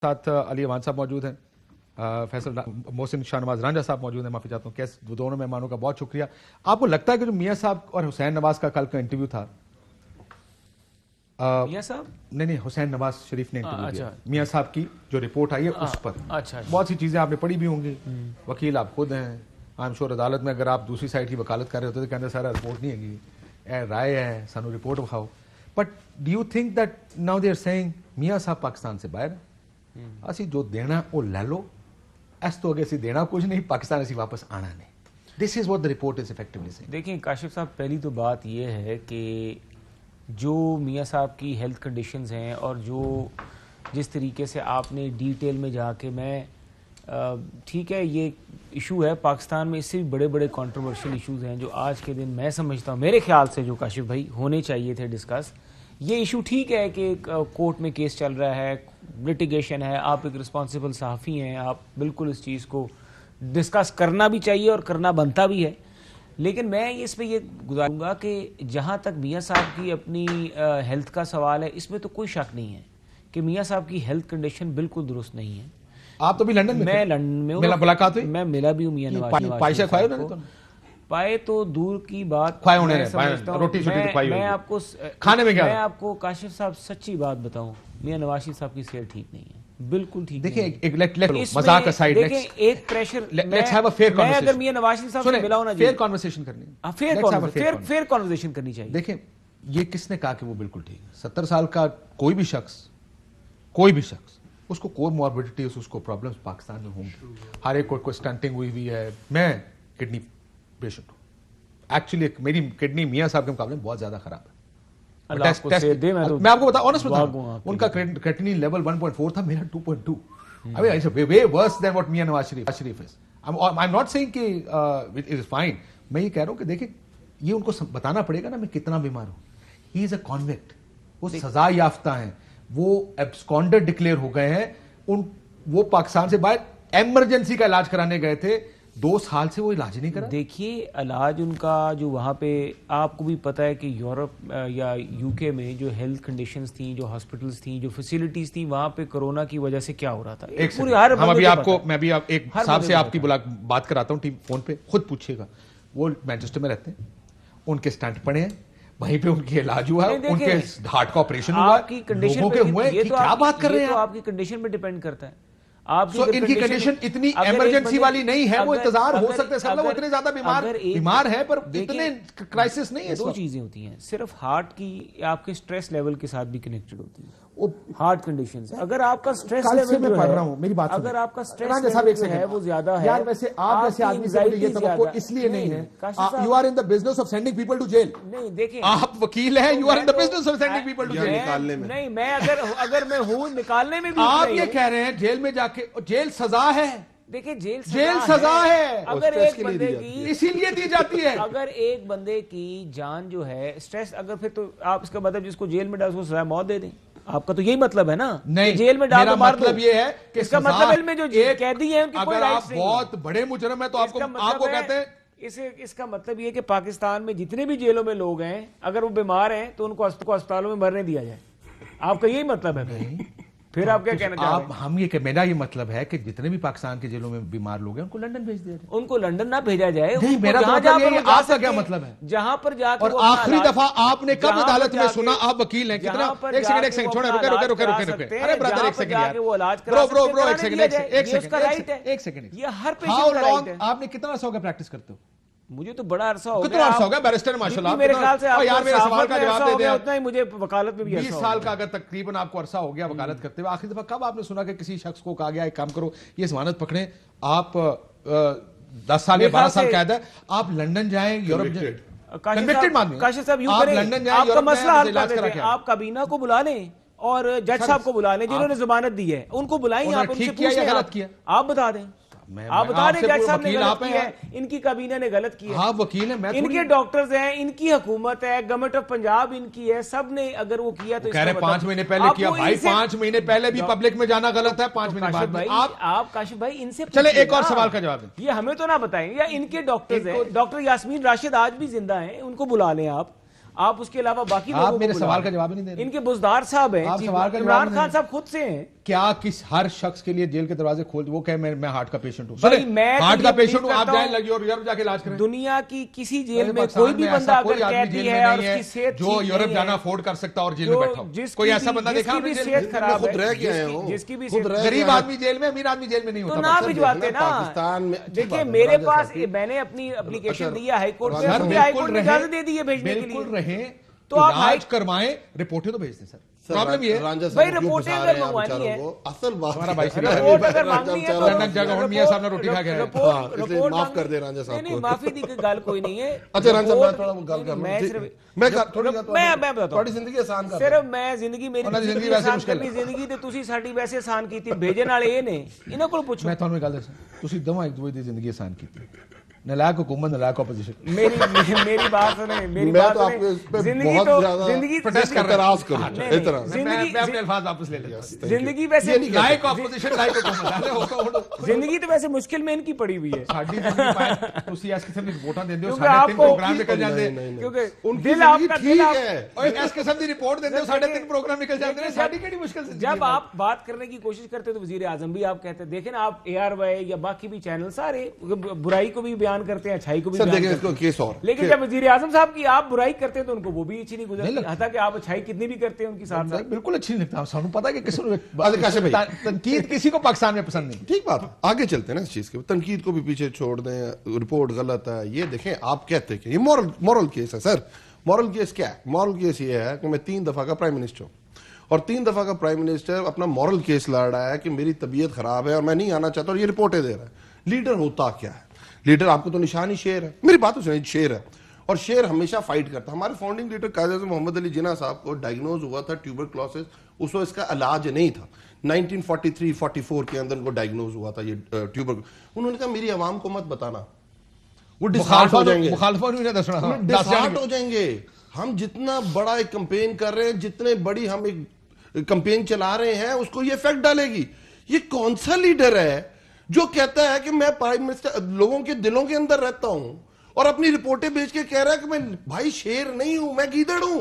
साथ अली अमान साहब मौजूद हैं, फैसल मोहसिन शाहनवाज रांझा साहब मौजूद हैं। माफी चाहता हूँ, कैसे दोनों मेहमानों का बहुत शुक्रिया। आपको लगता है कि जो मियाँ साहब और हुसैन नवाज का कल का इंटरव्यू था, मियाँ साहब नहीं हुसैन नवाज शरीफ ने इंटरव्यू दिया, मियाँ साहब की जो रिपोर्ट आई है उस पर बहुत सी चीजें आपने पढ़ी भी होंगी, वकील आप खुद हैं, आई एम श्योर अदालत में अगर आप दूसरी साइड की वकालत कर रहे होते तो कहते सारा रिपोर्ट नहीं है, राय है, सानू रिपोर्ट विखाओ। But do you think that now they are saying मियाँ साहब पाकिस्तान से बाहर असी जो देना वो ले लो, इस तो अगे असी देना कुछ नहीं, पाकिस्तान असी वापस आना नहीं। This is what the report is effectively saying. देखिए काशिफ साहब, पहली तो बात यह है कि जो मियाँ साहब की हेल्थ कंडीशंस हैं और जो जिस तरीके से आपने डिटेल में जाके, मैं ठीक है ये इशू है पाकिस्तान में, इससे भी बड़े बड़े कंट्रोवर्शियल इश्यूज हैं जो आज के दिन मैं समझता हूँ मेरे ख्याल से जो काशिफ भाई होने चाहिए थे डिस्कस। ये इशू ठीक है कि कोर्ट में केस चल रहा है, लिटिगेशन है, आप एक रिस्पॉन्सिबल सहाफ़ी हैं, आप बिल्कुल इस चीज़ को डिस्कस करना भी चाहिए और करना बनता भी है। लेकिन मैं इस पे ये गुजारूंगा कि जहाँ तक मियाँ साहब की अपनी हेल्थ का सवाल है, इसमें तो कोई शक नहीं है कि मियाँ साहब की हेल्थ कंडीशन बिल्कुल दुरुस्त नहीं है। आप तो भी लंदन में, मैं लंदन में मेरा मुलाकात हुई, मैं मिला भी हूँ मियाँ नवाज। पाए तो दूर की बात, मैं आपको खाने में क्या, मैं आपको काशिफ साहब सच्ची बात बताऊं, मियाँ नवाज शरीफ साहब की सेहत ठीक नहीं है, बिल्कुल ठीक नहीं है। देखिए मजाक असाइड, देखिए एक pressure, let's have a fair conversation. मैं अगर मियाँ नवाज शरीफ साहब से मिला हूं ना, फेयर कन्वर्सेशन करनी है, फेयर कन्वर्सेशन करनी चाहिए। देखिए ये किसने कहा कि वो बिल्कुल ठीक है? 70 साल का कोई भी शख्स उसको कोई मॉर्बिडिटी, उसको प्रॉब्लम्स पाकिस्तान में होंगी, हर एक को स्टंटिंग हुई है। मैं किडनी पेशेंट हूं, एक्चुअली मेरी किडनी मियाँ साहब के मुकाबले बहुत ज्यादा खराब है। मैं आपको बता ऑनेस्ट बताऊं, उनका क्रेटिनिन लेवल 1.4 था, मेरा 2.2। I mean, it's way worse than what मियाँ Nawaz Sharif is. I'm not saying कि it is fine. मैं ये कह रहा हूं कि देखिए ये उनको बताना पड़ेगा ना मैं कितना बीमार हूं। He is a convict, वो सजा याफ्ता हैं, वो एब्सकॉन्डर डिक्लेयर हो गए हैं, वो पाकिस्तान से बाहर इमरजेंसी का इलाज कराने गए थे, 2 साल से वो इलाज नहीं करा। देखिए इलाज उनका जो वहाँ पे, आपको भी पता है कि यूरोप या यूके में जो हेल्थ कंडीशंस थी, जो हॉस्पिटल्स थी, जो फैसिलिटीज थी, वहाँ पे कोरोना की वजह से क्या हो रहा था। मैं भी एक साहब से आपकी बात कराता हूँ फोन पे, खुद पूछिएगा, वो मैनचेस्टर में रहते हैं, उनके स्टंट पड़े हैं, वहीं पे उनके इलाज हुआ, उनके हार्ट का ऑपरेशन हुआ, आपकी कंडीशन पे हुए, ये तो क्या बात कर रहे हैं, आपकी कंडीशन पे डिपेंड करता है। इनकी कंडीशन इतनी इमरजेंसी वाली नहीं है, वो इंतजार हो सकते हैं, वो इतने ज्यादा बीमार है पर इतने क्राइसिस नहीं है। 2 चीजें होती हैं, सिर्फ हार्ट की आपके स्ट्रेस लेवल के साथ भी कनेक्टेड होती है, हार्ट कंडीशंस। अगर आपका स्ट्रेस लेवल मैं पढ़ रहा हूं, मेरी बात अगर आपका स्ट्रेस लेवल है वो ज्यादा है, यार वैसे आप जैसे आदमी से ये तवक्को इसलिए नहीं है, you are in the business of sending people to jail. नहीं देखिए, आप वकील हैं, you are in the business of sending people to jail. निकालने में नहीं, मैं अगर मैं हूं निकालने में भी, आप ये कह रहे हैं जेल में जाके, जेल सजा है। देखिए जेल सजा है, अगर एक बंदे की इसीलिए दी जाती है। अगर एक बंदे की जान जो है स्ट्रेस, अगर फिर तो आप इसका मतलब जिसको जेल में डाल उसको सजा मौत दे दें, आपका तो यही मतलब है ना? नहीं, जेल में डाल, मतलब ये है कि इसका मतलब में जो कैदी है उनकी कोई राइट्स नहीं। बहुत बड़े मुजरिम है तो आपको कहते हैं, इसका मतलब ये कि पाकिस्तान में जितने भी जेलों में लोग हैं, अगर वो बीमार हैं तो उनको अस्पतालों में मरने दिया जाए, आपका यही मतलब है? फिर आप क्या कहना चाह रहे हैं? हम ये मेरा ये मतलब है कि जितने भी पाकिस्तान के जेलों में बीमार लोग हैं उनको लंदन भेज दिया जाए। उनको लंदन ना भेजा जाए, मेरा मतलब ये, आपका क्या मतलब है? जहां पर जाकर, और आखिरी दफा आपने कब अदालत में सुना, आप वकील हैं, कितना, एक सेकंड छोड़े, रुके, अरे ब्रदर एक सेकंड यार, ब्रो एक सेकंड, ये हर पेशेंट का राइट है। आपने कितना अर्सा हो गया प्रैक्टिस करते हो? मुझे तो बड़ा अरसा हो गया। कितना अरसा हो गया बैरिस्टर माशाल्लाह? मेरे ख्याल से यार मेरे सवाल का जवाब दे दे, उतना ही मुझे वकालत में भी 20 साल का अगर तकरीबन आपको अरसा हो गया वकालत करते हुए, आखिरी दफा कब आपने सुना कि किसी शख्स को कहा गया एक काम करो, ये जमानत पकड़े, आप 10 साल या 12 साल कैद है, आप लंदन जाएं, यूरोप जाएं, कन्विक्टेड मानते हैं, काशिफ साहब यूं आप करें, लंदन जाएं, आपका मसला हल कर देते हैं, आप आप काबीना को बुला लें और जज साहब को बुला लें जिन्होंने जमानत दी है, उनको बुलाएं, आप उनसे पूछें गलत किया, आप बता दें, आप बता दें जज साहब ने गलत किया है, इनकी काबीना ने गलत किया है। आप वकील हैं, मैं इनके डॉक्टर्स हैं, इनकी हुकूमत है, गवर्नमेंट ऑफ पंजाब इनकी है, सब ने अगर वो किया तो कह रहे 5 महीने पहले किया भाई, 5 महीने पहले भी पब्लिक में जाना गलत है, 5 महीने बाद में आप काशिफ भाई इनसे चले एक और सवाल का जवाब दें। ये हमें तो ना बताएं, या इनके डॉक्टर्स हैं, डॉक्टर यास्मीन राशिद आज भी जिंदा हैं, उनको बुला लें आप आप उसके अलावा बाकी आप लोगों मेरे को सवाल बुला का जवाब ही नहीं दे रहे। इनके बुजदार साहब हैं, आप सवाल का जवाब इमरान नहीं खान दे साहब खुद से हैं। क्या किस हर शख्स के लिए जेल के दरवाजे खोल वो कहे मैं हार्ट का पेशेंट हूं? भाई, मैं हार्ट तो का ये पेशेंट हूं, believe आप करता जाए हूं, लगी और यूरोप जाके इलाज करें। दुनिया की किसी जेल में पाकिस्तान कोई भी ऐसा बंदा कोई अगर आदमी कैदी जेल में है और नहीं उसकी सेहत जो ठीक यूरोप नहीं जाना है, अफोर्ड कर सकता और जेल में बैठा हो। जिसकी कोई भी- ऐसा बंदा देखा जिसकी आपने भी जेल सेहत में? खराब खुद रह है, के आए हो। जिसकी भी खुद सेहत- रह के गरीब आए। आदमी जेल में, अमीर आदमी जेल में नहीं तो होता। ना सर, भिजवाते देखना, ना। पाकिस्तान में ठीक देखिए बात है, मेरे राजा पास साहब की। मैंने अपनी एप्लीकेशन अच्छा, दिया हाईकोर्ट में, राजा मुझे साहब, हाईकोर्ट ने इजाजत दे दी है भेजने के बिल्कुल लिए। रहे तो आप इलाज करवाएं, रिपोर्टें तो भेज दें सर। प्रॉब्लम ये है रांझा भाई, साहब क्यों रिपोर्टें फंसा अगर रहे हैं मंगवानी बेचारों है। को? असल बात हमारा भाई है। रिपोर्ट अगर रांझा मांगनी है बेचारा- लंदन जगह और मियां साहब ने रोटी खा के आए। हाँ, इसलिए माफ कर दे रांझा साहब नहीं को। माफी दी कोई गल कोई नहीं है। अच्छा रांझा साहब, मैं रिपोर्ट- थोड़ा वो गल कर मैं सिर्फ मैं थोड़ी मैं बताता थोड़ी हूं। जिंदगी आसान कर सिर्फ मैं जिंदगी मेरी ਉਹਨਾਂ ਦੀ जिंदगी ਜ਼ਿੰਦਗੀ ਵੈਸੇ आसान ਮੁਸ਼ਕਿਲ करनी ਹੈ। जिंदगी ਤੇ ਤੁਸੀਂ ਸਾਡੀ ਵੈਸੇ ਆਸਾਨ ਕੀਤੀ भेजਣ ਵਾਲੇ ਇਹ ਨੇ ਇਹਨਾਂ ਕੋਲ ਪੁੱਛੋ। ਮੈਂ ਤੁਹਾਨੂੰ ਇੱਕ ਗੱਲ ਦੱਸਾਂ, ਤੁਸੀਂ ਦੋਵਾਂ ਇੱਕ ਦੂਜੇ ਦੀ ਜ਼ਿੰਦਗੀ ਆਸਾਨ ਕੀਤੀ। नलायक हुकूमत, नलायक ऑपोजिशन। मेरी बात सुने, मेरी मैं बात तो आपको इस पे सुने। जिंदगी बहुत तो ज्यादा जिंदगी प्रोटेस्ट कर रहा हूं। एतराज करूं, नहीं, नहीं, एतराज। जिंदगी- मैं अपने अल्फाज वापस ले लेता हूं। जिंदगी वैसे ये नहीं कहते। लायक ऑपोजिशन, लायक हुकूमत। अरे हो जिंदगी तो वैसे मुश्किल में इनकी पड़ी हुई है ਸਾਡੀ ਜ਼ਿੰਦਗੀ ਪਾਏ ਤੁਸੀਂ ਇਸ ਕਿਸਮ ਦੀ ਰਿਪੋਰਟਾਂ ਦਿੰਦੇ ਹੋ, क्योंकि ਸਾਡੇ ਤਿੰਨ आपको- ਪ੍ਰੋਗਰਾਮ ਨਿਕਲ ਜਾਂਦੇ। क्योंकि उनकी दिल जिंदगी आपका ठीक दिल आप- है। ਓਏ ਇਸ ਕਿਸਮ ਦੀ ਰਿਪੋर्ट ਦਿੰਦੇ ਹੋ, ਸਾਡੇ ਤਿੰਨ ਪ੍ਰੋਗਰਾਮ निकल जाते हैं। ਸਾਡੀ ਕਿਹੜੀ मुश्किल जिंदगी जब है? आप बात करने की कोशिश करते तो वजीर आजम भी आप कहते, देखें ना आप ARY या बाकी भी चैनल सारे बुराई को भी बयान करते हैं, अच्छाई को भी सर बयान देखें करते इसको केस और हैं। लेकिन जब वजीर आजम साहब की आप बुराई करते हैं तो उनको वो भी अच्छी नहीं नहीं गुजरती, लगती। हालांकि आप अच्छाई कितनी भी करते हैं उनकी साथ साथ। बिल्कुल अच्छी नहीं लगता। सानू पता है कि किसी अच्छा, काशिफ भाई। तनकीद किसी को पाकिस्तान में पसंद नहीं। ठीक बात, आगे चलते हैं ना इस चीज के। तनकीद को भी पीछे छोड़ दें, रिपोर्ट गलत है ये देखें। आप कहते हैं कि ये मॉरल केस है। सर मॉरल केस क्या है? मॉरल केस ये है कि मैं 3 दफा का प्राइम मिनिस्टर हूं और 3 दफा का प्राइम मिनिस्टर अपना मॉरल केस लड़ रहा है कि मेरी तबीयत खराब है और मैं नहीं आना चाहता, और ये रिपोर्टें दे रहा है। लीडर होता क्या है? लीडर आपको तो निशान ही शेर है। मेरी बात तो सुनिए, शेर है और शेर हमेशा फाइट करता है। हमारे फाउंडिंग लीडर कायद मोहम्मद अली जिन्ना साहब को डायग्नोज हुआ था ट्यूबरक्लोसिस, उस वक्त इसका इलाज नहीं था। 1943-44 के अंदर उनको डायग्नोज हुआ था ये ट्यूबर। उन्होंने कहा मेरी आवाम को मत बताना, वो डिसहार्ट हो जाएंगे, डिसहार्ट हो जाएंगे। हम जितना बड़ा एक कैंपेन कर रहे हैं, जितने बड़ी हम एक कैंपेन चला रहे हैं, उसको ये इफेक्ट डालेगी। ये कौन सा लीडर है जो कहता है कि मैं प्राइम मिनिस्टर लोगों के दिलों के अंदर रहता हूं और अपनी रिपोर्टें बेच के कह रहा है कि मैं भाई शेर नहीं हूं, मैं गीदड़ हूं,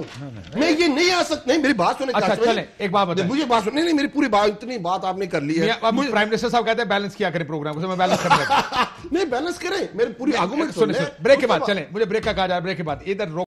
मैं ये नहीं आ सकता। नहीं मेरी बात सुने। अच्छा चले, एक बात बताएं। मुझे बात सुन, नहीं मेरी पूरी बात, इतनी बात आपने कर ली है। अब प्राइम मिनिस्टर साहब कहते हैं बैलेंस किया करें प्रोग्राम को, मैं बैलेंस करने लगा। नहीं बैलेंस करें, मेरी पूरी आर्गुमेंट सुने ब्रेक के बाद चलें, मुझे ब्रेक का कहा जा रहा है, ब्रेक के बाद इधर